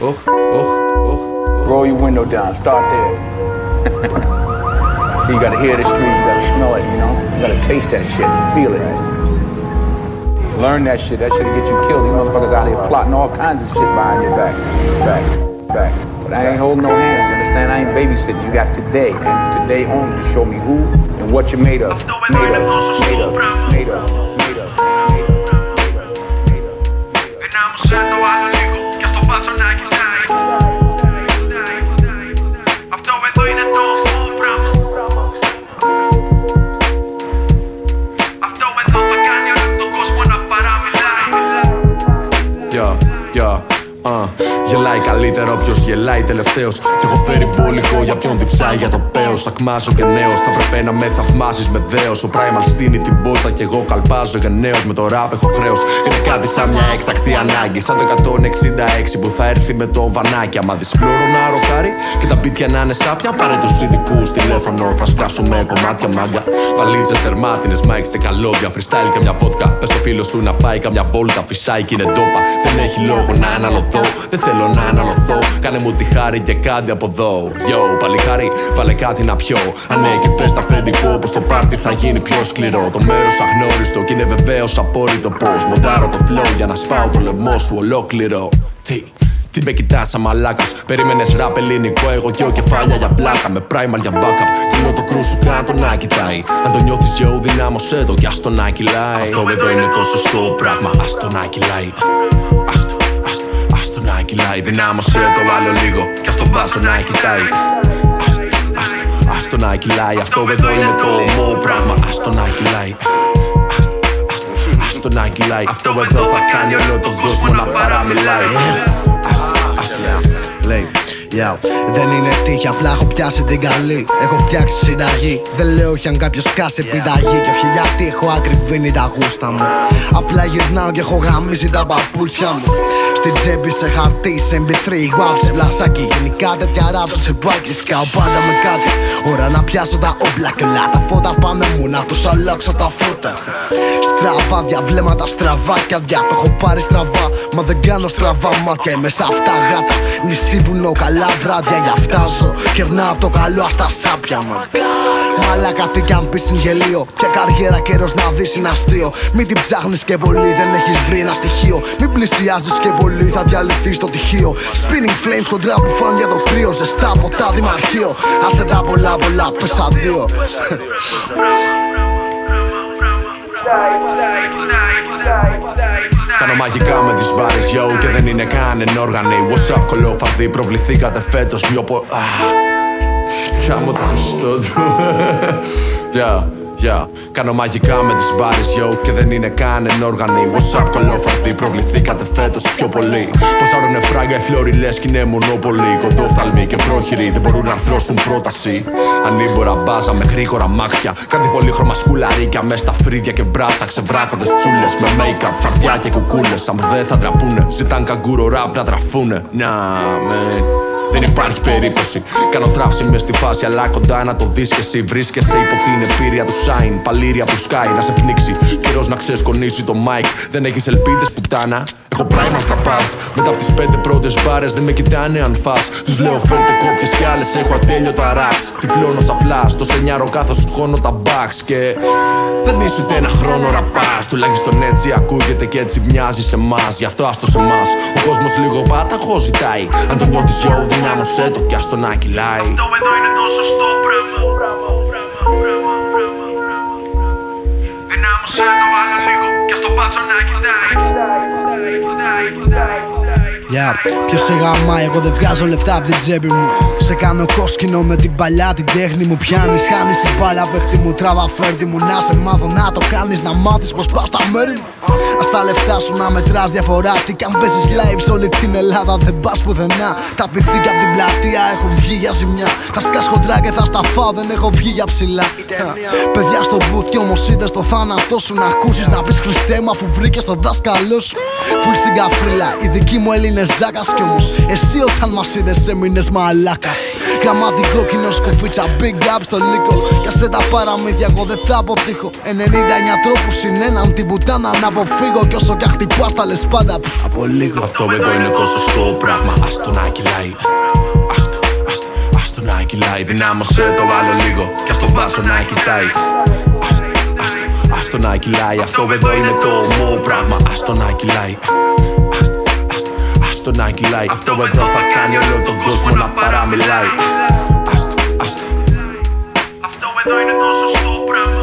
Roll your window down, start there. So you gotta hear the street, you gotta smell it, you know? You gotta taste that shit, feel it. Learn that shit'll get you killed. These motherfuckers out here plotting all kinds of shit behind your back. But I ain't holding no hands, you understand? I ain't babysitting. You got today, and today only to show me who and what you're made of. Γελάει καλύτερα όποιος γελάει τελευταίος. Κι έχω φέρει μπόλικο για ποιον διψάει για το πέος. Ακμάζω και νέος, θα πρέπει να με θαυμάσεις με δέος. Ο Primal στείνει την πόρτα κι εγώ καλπάζω γενναίος. Με το ράπ έχω χρέος, είναι κάτι σαν μια έκτακτη ανάγκη. Σαν το 166 που θα έρθει με το βανάκι. Άμα δεις φλόρο να ροκάρει και τα μπίτια να είναι σάπια, πάρε τους ειδικούς τηλέφωνο, θα σκάσω με κομμάτια μάγκα. Βαλίτσες, τερμάτινες, μάικς και καλώδια. Freestyle και μια βότκα. Πες στο φίλο σου να πάει καμιά βόλτα. Φυσάει κι είναι ντόπα. Δεν έχει λόγο να αναλωθώ. Δεν θέλω να αναλωθώ. Κάνε μου τη χάρη και κάτι από εδώ. Yo, παλιχάρι, βάλε κάτι να πιω. Αν και πες τα αφεντικό πως το πάρτι θα γίνει πιο σκληρό. Το μέρος αγνώριστο κι είναι βεβαίως απόρριτο πως μοντάρω το flow για να σπάω το λαιμό σου ολόκληρο. Τι με κοιτάς σαν μαλάκας. Περίμενες ράπ ελληνικό, εγώ δυο κεφάλια για πλάκα. Με Primal για backup, θέλω το κρού σου κάτω να κοιτάει. Αν το νιώθεις yo, δυνάμωσέ το κι ας το να κυλάει. Αυτό εδώ είναι το σωστό πράγμα, ας το να κυλάει. Ας το να κυλάει, δυνάμωσέ το άλλο λίγο κι ας το μπάτσο να κοιτάει. Ας το να κυλάει, αυτό εδώ είναι το ομό πράγμα. Ας το να κυλάει. Ας το να κυλάει, αυτό εδώ θα κάνει όλο τον κόσμο να παραμιλάει. Λέει, δεν είναι τύχη, απλά έχω πιάσει την καλή. Έχω φτιάξει συνταγή. Δεν λέω όχι αν κάποιος σκάσει επιταγή. Και όχι γιατί έχω ακριβήνει τα γούστα μου. Απλά γυρνάω και έχω γαμίσει τα παπούτσια μου. Στην τσέπη σε χαρτί, σε MP3, wow, σε βλασάκι. Γενικά τέτοια ράψω σε μπάκι. Σκάω πάντα με κάτι. Ώρα να πιάσω τα όπλα και όλα τα φώτα πάνω μου. Να τους αλλάξω τα φώτα. Στραβά, διαβλέματα στραβά κι αδειά. Το έχω πάρει στραβά, μα δεν κάνω στραβά μάτια. Είμαι σε αυτά γάτα. Νησί βουνό, καλά βράδια για αυτά ζω. Κερνάω από το καλό στα σάπια μου. Μαλάκα τι κι αν πεις είναι γελίο. Πια καριέρα καιρός να δεις είναι αστείο. Μην την ψάχνεις και πολύ, δεν έχεις βρει ένα στοιχείο. Μην πλησιάζεις και πολύ, θα διαλυθείς το τυχείο. Spinning flames κοντρά που φάνε για το κρύο. Ζεστά ποτά δημαρχείο. Άσε τα πολλά πες αντίο. Κάνω μαγικά με τις μπάρες, yo, και δεν είναι καν ενόργανοι. What's up, κολόφαρδοι, προβληθήκατε φέτος πιο πολύ. Χάμω το χρηστό του. Κάνω μαγικά με τις μπάρες, yo, και δεν είναι καν ενόργανοι. What's up, κολόφαρδοι, προβληθήκατε φέτος πιο πολύ. Πως άρουνε φράγκα οι φλόροι λες κι είναι μονόπολοι. Κοντόφθαλμοι και πρόχειροι δεν μπορούν να αρθρώσουν πρόταση. Ανήμπορα μπάζα με γρήγορα μάχια. Κάτι πολύχρωμα σκουλαρίκια μες στα φρύδια και μπράτσα. Ξεβράκοντες τσούλες με make-up, φαρδιά και κουκούλες. Αν δεν θα ντραπούνε, ζητάν καγκούρο ραπ να τραφούνε. Δεν υπάρχει περίπτωση. Κάνω θράψη μες στη φάση, αλλά κοντά να το δεις κι εσύ. Βρίσκεσαι υπό την επίρρεια του Shine. Παλήρια που σκάει να σε πνίξει. Καιρός να ξεσκονίσει το mic. Δεν έχεις ελπίδες πουτάνα. Έχω Primal στα pads. Μετά από τις 5 πρώτες μπάρες δεν με κοιτάνε αν φας. Τους λέω φέρτε κόπιες κι άλλες. Έχω ατέλειωτα raps. Τυφλώνω σαν flash. Το σενιάρο κάθος χώνω τα backs. Και δεν είσαι ούτε ένα χρόνο ραπάς. Τουλάχιστον έτσι ακούγεται και έτσι μοιάζει σε εμάς. Γι' αυτό άστο σε εμάς. Ο κόσμος λίγο πάταχο ζητάει. Αν το νιώθεις yo, δυνάμωσέ το κι ας το να κυλάει. Αυτό εδώ είναι το σωστό πράγμα. Δυνάμωσέ το άλλο λίγο κι ας το πάτσο να κοιτάει. Ποιος σε γαμάει, εγώ δεν βγάζω λεφτά από την τσέπη μου. Σε κάνω κόσκινο με την παλιά την τέχνη μου. Πιάνεις, χάνεις την πάλα παίχτη μου. Τράβα φέρτη μου να σε μάθω να το κάνεις. Να μάθεις πως πάω στα μέρη μου. Ας τα λεφτά σου να μετράς διαφορά. Τι κι αν παίζεις live σε όλη την Ελλάδα δεν πας πουθενά. Τα πυθίκια απ' την πλατεία έχουν βγει για ζημιά. Θα σκάς χοντρά και θα στα φάω, δεν έχω βγει για ψηλά. Παιδιά στο booth κι όμως είδες το θάνατό σου. Να ακούσεις να πεις Χριστέ μου αφού βρήκες τον δάσκαλό σου. Φουλ στην καφρίλα, οι δικοί μου Έλληνες τζάκας. Κι όμως εσύ όταν μας είδες έμεινες μαλάκας. Γραμματικό κοινό σκουφίτσα, big up στο λύκο. Κι σε τα παραμύθια εγώ δεν θα αποτύχω. 99 τρόπους συν έναν την πουτάνα να αποφύγω. Κι όσο κι αχτυπάς τα λες πάντα από λίγο. Αυτό εδώ είναι το σωστό πράγμα. Ας το να κυλάει. Ας το να κυλάει. Δυνάμωσε το άλλο λίγο. Κι ας το μπάτσο να κοιτάει. Ας το να κυλάει. Αυτό εδώ είναι το ομό πράγμα. Ας το να κυλάει. Ας το να κυλάει. Αυτό εδώ θα κάνει όλο τον κόσμο να παραμιλάει. Αυτό εδώ είναι το σωστό πράγμα.